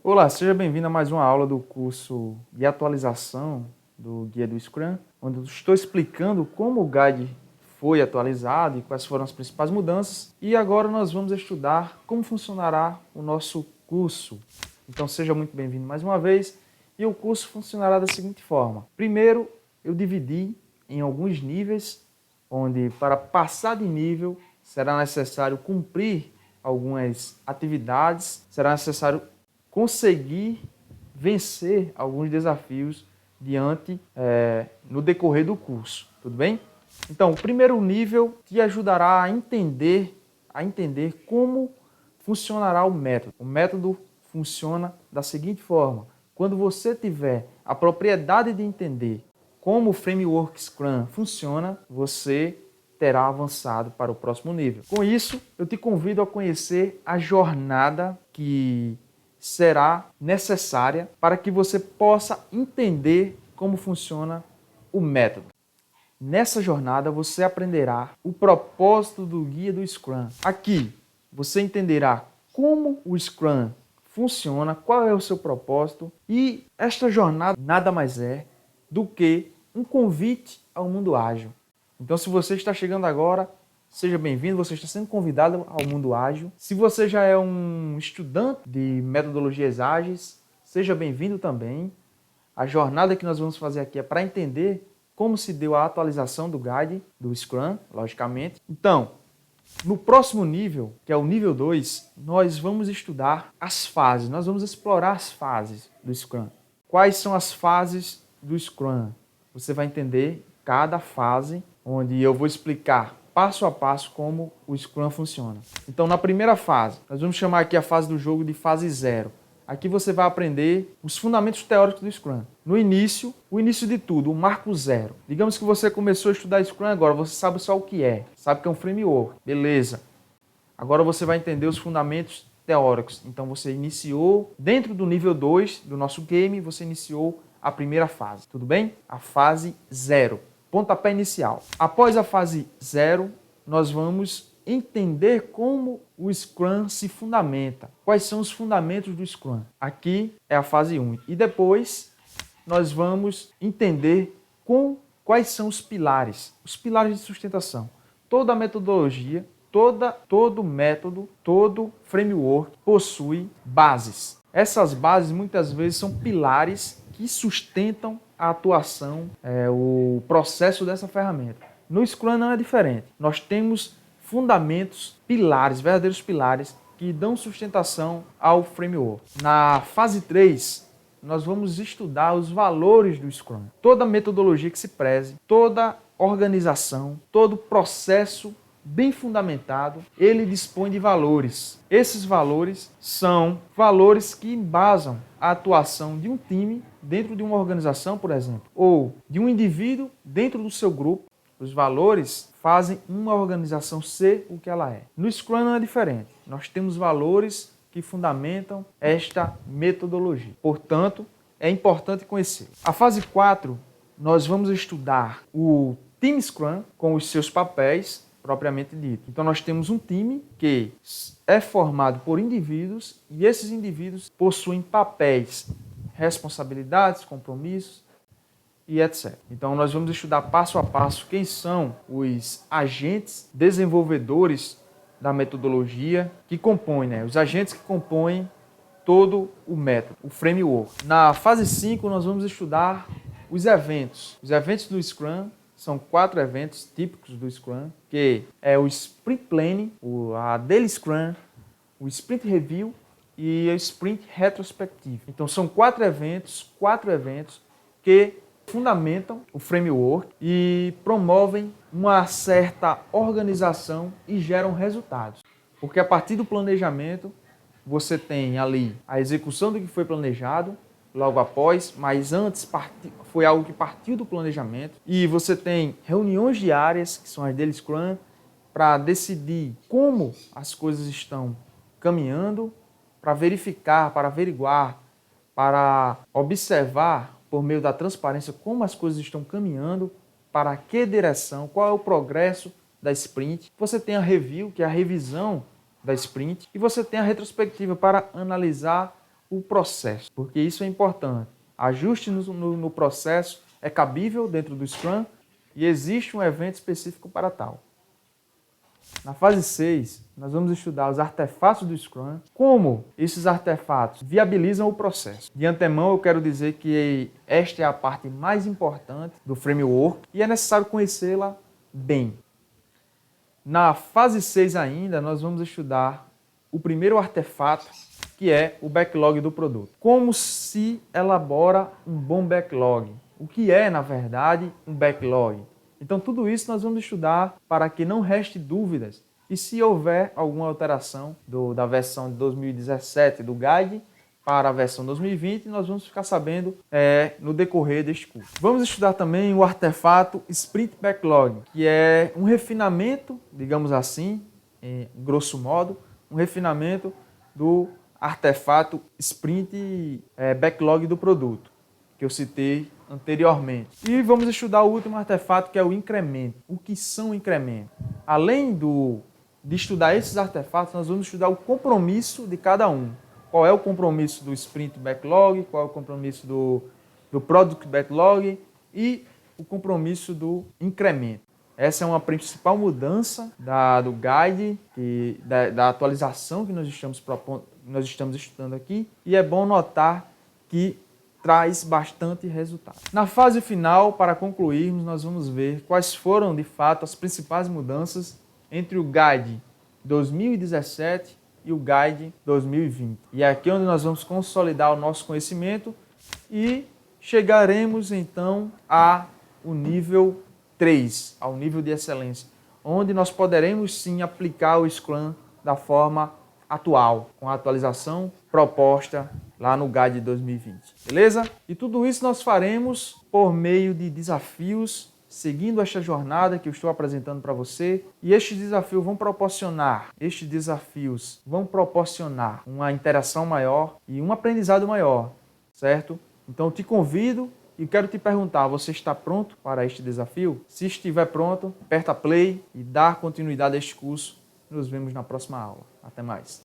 Olá, seja bem-vindo a mais uma aula do curso de atualização do Guia do Scrum, onde eu estou explicando como o Guide foi atualizado e quais foram as principais mudanças. E agora nós vamos estudar como funcionará o nosso curso. Então seja muito bem-vindo mais uma vez. E o curso funcionará da seguinte forma. Primeiro, eu dividi em alguns níveis, onde para passar de nível será necessário cumprir algumas atividades, será necessário conseguir vencer alguns desafios no decorrer do curso, tudo bem? Então, o primeiro nível te ajudará a entender como funcionará o método. O método funciona da seguinte forma: quando você tiver a propriedade de entender como o framework Scrum funciona, você terá avançado para o próximo nível. Com isso, eu te convido a conhecer a jornada que será necessária para que você possa entender como funciona o método. Nessa jornada você aprenderá o propósito do guia do Scrum. Aqui você entenderá como o Scrum funciona, qual é o seu propósito, e esta jornada nada mais é do que um convite ao mundo ágil. Então, se você está chegando agora, seja bem-vindo, você está sendo convidado ao mundo ágil. Se você já é um estudante de metodologias ágeis, seja bem-vindo também. A jornada que nós vamos fazer aqui é para entender como se deu a atualização do Guide, do Scrum, logicamente. Então, no próximo nível, que é o nível 2, nós vamos estudar as fases, nós vamos explorar as fases do Scrum. Quais são as fases do Scrum? Você vai entender cada fase, onde eu vou explicar passo a passo como o Scrum funciona. Então, na primeira fase, nós vamos chamar aqui a fase do jogo de fase 0. Aqui você vai aprender os fundamentos teóricos do Scrum. No início, o início de tudo, o marco zero. Digamos que você começou a estudar Scrum agora, você sabe só o que é, sabe que é um framework, beleza. Agora você vai entender os fundamentos teóricos. Então você iniciou, dentro do nível 2 do nosso game, você iniciou a primeira fase, tudo bem? A fase 0. Pontapé inicial. Após a fase 0, nós vamos entender como o Scrum se fundamenta. Quais são os fundamentos do Scrum? Aqui é a fase 1. E depois nós vamos entender quais são os pilares de sustentação. Toda metodologia, todo método, todo framework possui bases. Essas bases muitas vezes são pilares que sustentam a atuação, o processo dessa ferramenta. No Scrum não é diferente. Nós temos fundamentos, pilares, verdadeiros pilares, que dão sustentação ao framework. Na fase 3, nós vamos estudar os valores do Scrum. Toda metodologia que se preze, toda organização, todo processo bem fundamentado, ele dispõe de valores. Esses valores são valores que embasam a atuação de um time dentro de uma organização, por exemplo, ou de um indivíduo dentro do seu grupo. Os valores fazem uma organização ser o que ela é. No Scrum não é diferente. Nós temos valores que fundamentam esta metodologia. Portanto, é importante conhecer. A fase 4, nós vamos estudar o Team Scrum com os seus papéis propriamente dito. Então nós temos um time que é formado por indivíduos e esses indivíduos possuem papéis, responsabilidades, compromissos e etc. Então nós vamos estudar passo a passo quem são os agentes desenvolvedores da metodologia que compõem, os agentes que compõem todo o método, o framework. Na fase 5 nós vamos estudar os eventos. Os eventos do Scrum são 4 eventos típicos do Scrum, que é o Sprint Planning, a Daily Scrum, o Sprint Review e o Sprint Retrospective. Então são 4 eventos que fundamentam o framework e promovem uma certa organização e geram resultados. Porque a partir do planejamento, você tem ali a execução do que foi planejado, logo após, mas antes foi algo que partiu do planejamento. E você tem reuniões diárias, que são as Daily Scrum, para decidir como as coisas estão caminhando, para verificar, para averiguar, para observar por meio da transparência como as coisas estão caminhando, para que direção, qual é o progresso da sprint. Você tem a review, que é a revisão da sprint, e você tem a retrospectiva para analisar o processo, porque isso é importante. Ajuste no processo é cabível dentro do Scrum e existe um evento específico para tal. Na fase 6, nós vamos estudar os artefatos do Scrum, como esses artefatos viabilizam o processo. De antemão, eu quero dizer que esta é a parte mais importante do framework e é necessário conhecê-la bem. Na fase 6 ainda, nós vamos estudar o primeiro artefato, que é o backlog do produto. Como se elabora um bom backlog? O que é, na verdade, um backlog? Então, tudo isso nós vamos estudar para que não reste dúvidas e se houver alguma alteração da versão de 2017 do Guide para a versão 2020, nós vamos ficar sabendo no decorrer deste curso. Vamos estudar também o artefato Sprint Backlog, que é um refinamento, digamos assim, grosso modo, um refinamento do artefato Sprint Backlog do produto, que eu citei anteriormente. E vamos estudar o último artefato, que é o incremento. O que são incrementos? Além de estudar esses artefatos, nós vamos estudar o compromisso de cada um. Qual é o compromisso do Sprint Backlog, qual é o compromisso do Product Backlog e o compromisso do incremento. Essa é uma principal mudança do Guide, da atualização que nós estamos estudando aqui, e é bom notar que traz bastante resultado. Na fase final, para concluirmos, nós vamos ver quais foram, de fato, as principais mudanças entre o Guide 2017 e o Guide 2020. E é aqui onde nós vamos consolidar o nosso conhecimento e chegaremos, então, ao nível 3, ao nível de excelência, onde nós poderemos, sim, aplicar o Scrum da forma atual, com a atualização proposta lá no Guide de 2020, beleza? E tudo isso nós faremos por meio de desafios, seguindo esta jornada que eu estou apresentando para você, e estes desafios vão proporcionar uma interação maior e um aprendizado maior, certo? Então eu te convido e quero te perguntar, você está pronto para este desafio? Se estiver pronto, aperta play e dá continuidade a este curso. Nos vemos na próxima aula. Até mais.